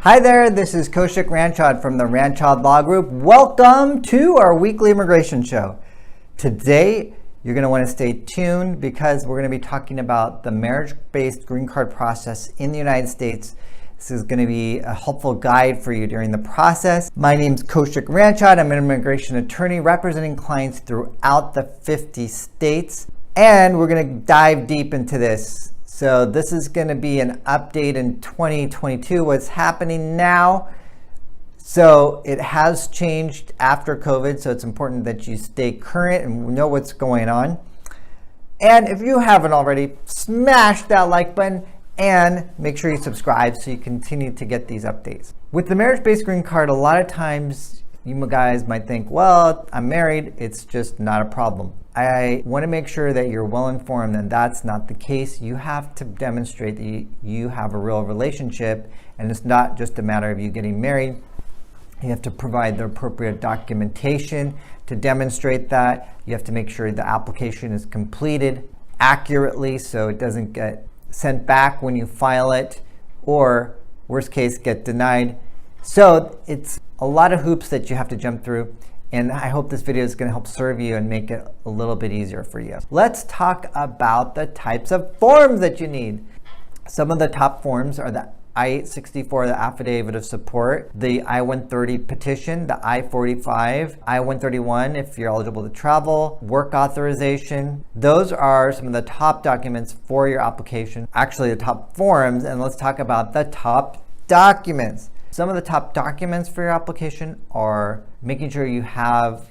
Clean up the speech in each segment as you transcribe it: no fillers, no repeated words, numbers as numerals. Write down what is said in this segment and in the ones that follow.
Hi there, this is Kaushik Ranchod from the Ranchod Law Group. Welcome to our weekly immigration show. Today, you're going to want to stay tuned because we're going to be talking about the marriage-based green card process in the United States. This is going to be a helpful guide for you during the process. My name is Kaushik Ranchod. I'm an immigration attorney representing clients throughout the 50 states. And we're going to dive deep into this. So this is going to be an update in 2022, what's happening now. So it has changed after COVID, so it's important that you stay current and know what's going on. And if you haven't already, smash that like button and make sure you subscribe so you continue to get these updates. With the marriage-based green card, a lot of times you guys might think, well, I'm married, it's just not a problem. I want to make sure that you're well informed that that's not the case. You have to demonstrate that you have a real relationship, and it's not just a matter of you getting married. You have to provide the appropriate documentation to demonstrate that. You have to make sure the application is completed accurately so it doesn't get sent back when you file it, or worst case, get denied. So it's a lot of hoops that you have to jump through. And I hope this video is going to help serve you and make it a little bit easier for you. Let's talk about the types of forms that you need. Some of the top forms are the I-864, the Affidavit of Support, the I-130 petition, the I-45, I-131 if you're eligible to travel, work authorization. Those are some of the top documents for your application, actually the top forms, and let's talk about the top documents. Some of the top documents for your application are making sure you have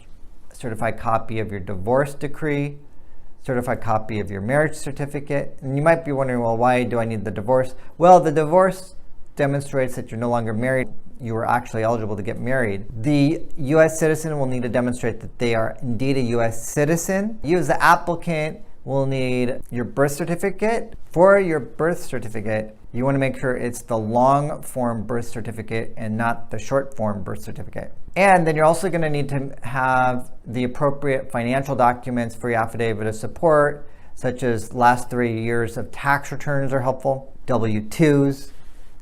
a certified copy of your divorce decree, certified copy of your marriage certificate. And you might be wondering, well, why do I need the divorce? Well, the divorce demonstrates that you're no longer married. You were actually eligible to get married. The U.S. citizen will need to demonstrate that they are indeed a U.S. citizen. You as the applicant will need your birth certificate. For your birth certificate, you want to make sure it's the long form birth certificate and not the short form birth certificate. And then you're also going to need to have the appropriate financial documents for your affidavit of support, such as last 3 years of tax returns are helpful, W-2s,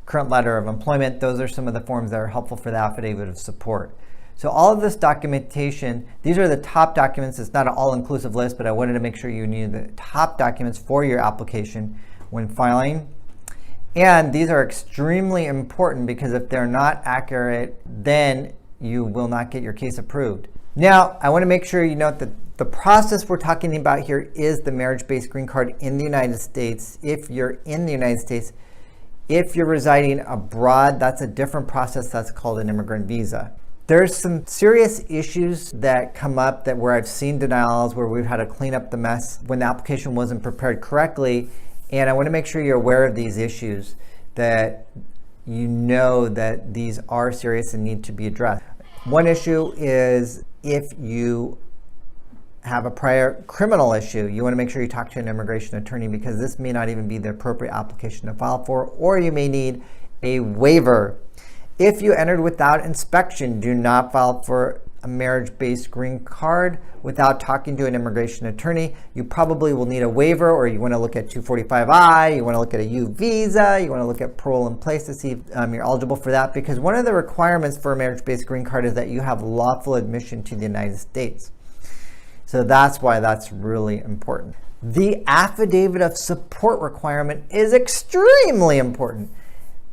current letter of employment. Those are some of the forms that are helpful for the affidavit of support. So all of this documentation, these are the top documents. It's not an all-inclusive list, but I wanted to make sure you knew the top documents for your application when filing. And these are extremely important because if they're not accurate, then you will not get your case approved. Now, I want to make sure you note that the process we're talking about here is the marriage-based green card in the United States. If you're in the United States, if you're residing abroad, that's a different process. That's called an immigrant visa. There's some serious issues that come up where I've seen denials, where we've had to clean up the mess when the application wasn't prepared correctly. And I want to make sure you're aware of these issues, that you know that these are serious and need to be addressed. One issue is if you have a prior criminal issue, you want to make sure you talk to an immigration attorney because this may not even be the appropriate application to file for, or you may need a waiver. If you entered without inspection, do not file for a marriage-based green card without talking to an immigration attorney. You probably will need a waiver, or you want to look at 245I, you want to look at a U visa, you want to look at parole in place to see if you're eligible for that, because one of the requirements for a marriage-based green card is that you have lawful admission to the United States. So that's why that's really important. The affidavit of support requirement is extremely important.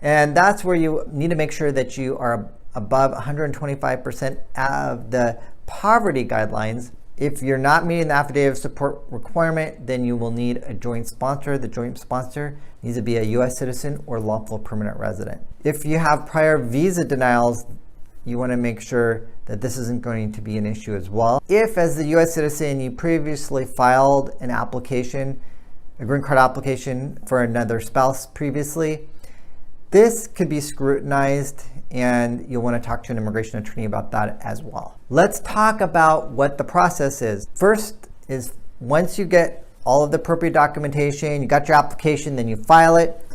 And that's where you need to make sure that you are above 125% of the poverty guidelines. If you're not meeting the affidavit of support requirement, then you will need a joint sponsor. The joint sponsor needs to be a U.S. citizen or lawful permanent resident. If you have prior visa denials, you want to make sure that this isn't going to be an issue as well. If, as the U.S. citizen, you previously filed an application, a green card application for another spouse previously, this could be scrutinized, and you'll want to talk to an immigration attorney about that as well. Let's talk about what the process is. First is once you get all of the appropriate documentation, you got your application, then you file it.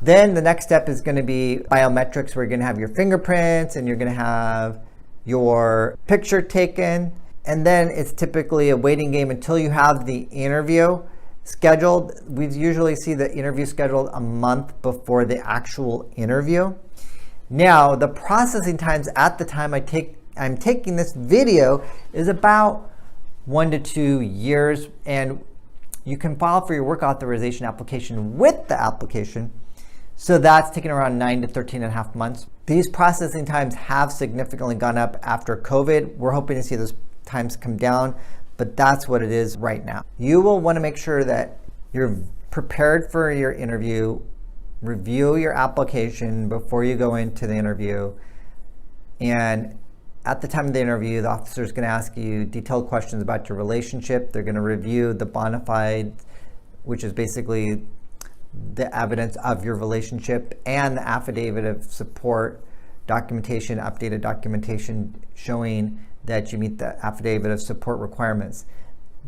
Then the next step is going to be biometrics, where you're going to have your fingerprints and you're going to have your picture taken. And then it's typically a waiting game until you have the interview scheduled. We usually see the interview scheduled a month before the actual interview. Now, the processing times at the time I'm taking this video is about 1 to 2 years, and you can file for your work authorization application with the application. So that's taking around 9 to 13 and a half months. These processing times have significantly gone up after COVID. We're hoping to see those times come down, but that's what it is right now. You will want to make sure that you're prepared for your interview, review your application before you go into the interview, and at the time of the interview, the officer is going to ask you detailed questions about your relationship. They're going to review the bona fides, which is basically the evidence of your relationship, and the affidavit of support documentation, updated documentation showing that you meet the affidavit of support requirements.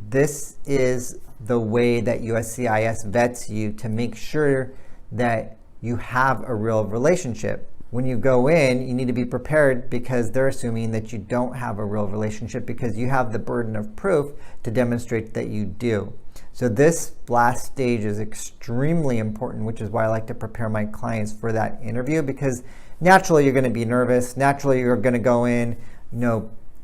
This is the way that USCIS vets you to make sure that you have a real relationship. When you go in, you need to be prepared because they're assuming that you don't have a real relationship because you have the burden of proof to demonstrate that you do. So this last stage is extremely important, which is why I like to prepare my clients for that interview, because naturally you're going to be nervous. Naturally you're going to go in,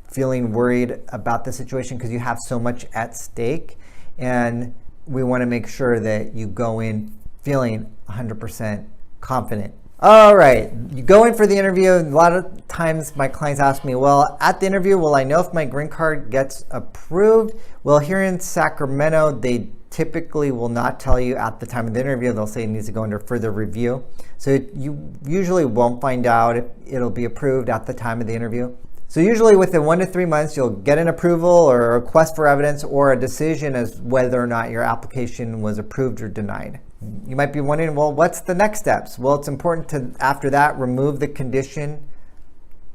feeling worried about the situation because you have so much at stake. And we want to make sure that you go in feeling 100% confident. All right, you go in for the interview. A lot of times my clients ask me, well, at the interview, will I know if my green card gets approved? Well, here in Sacramento, they typically will not tell you at the time of the interview. They'll say it needs to go under further review. So you usually won't find out if it'll be approved at the time of the interview. So usually within 1 to 3 months, you'll get an approval or a request for evidence or a decision as whether or not your application was approved or denied. You might be wondering, well, what's the next steps? Well, it's important to, after that, remove the condition.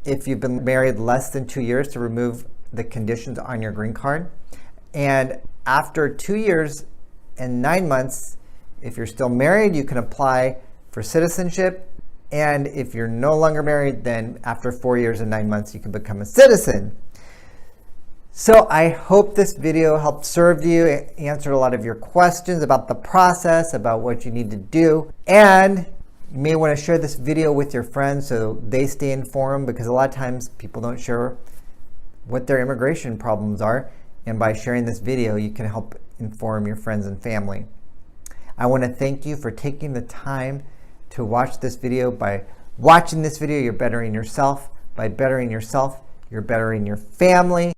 If you've been married less than 2 years, to remove the conditions on your green card. And after 2 years and 9 months, if you're still married, you can apply for citizenship. And if you're no longer married, then after 4 years and 9 months, you can become a citizen. So I hope this video helped serve you, answered a lot of your questions about the process, about what you need to do. And you may want to share this video with your friends so they stay informed, because a lot of times people don't share what their immigration problems are. And by sharing this video, you can help inform your friends and family. I want to thank you for taking the time to watch this video. By watching this video, you're bettering yourself. By bettering yourself, you're bettering your family.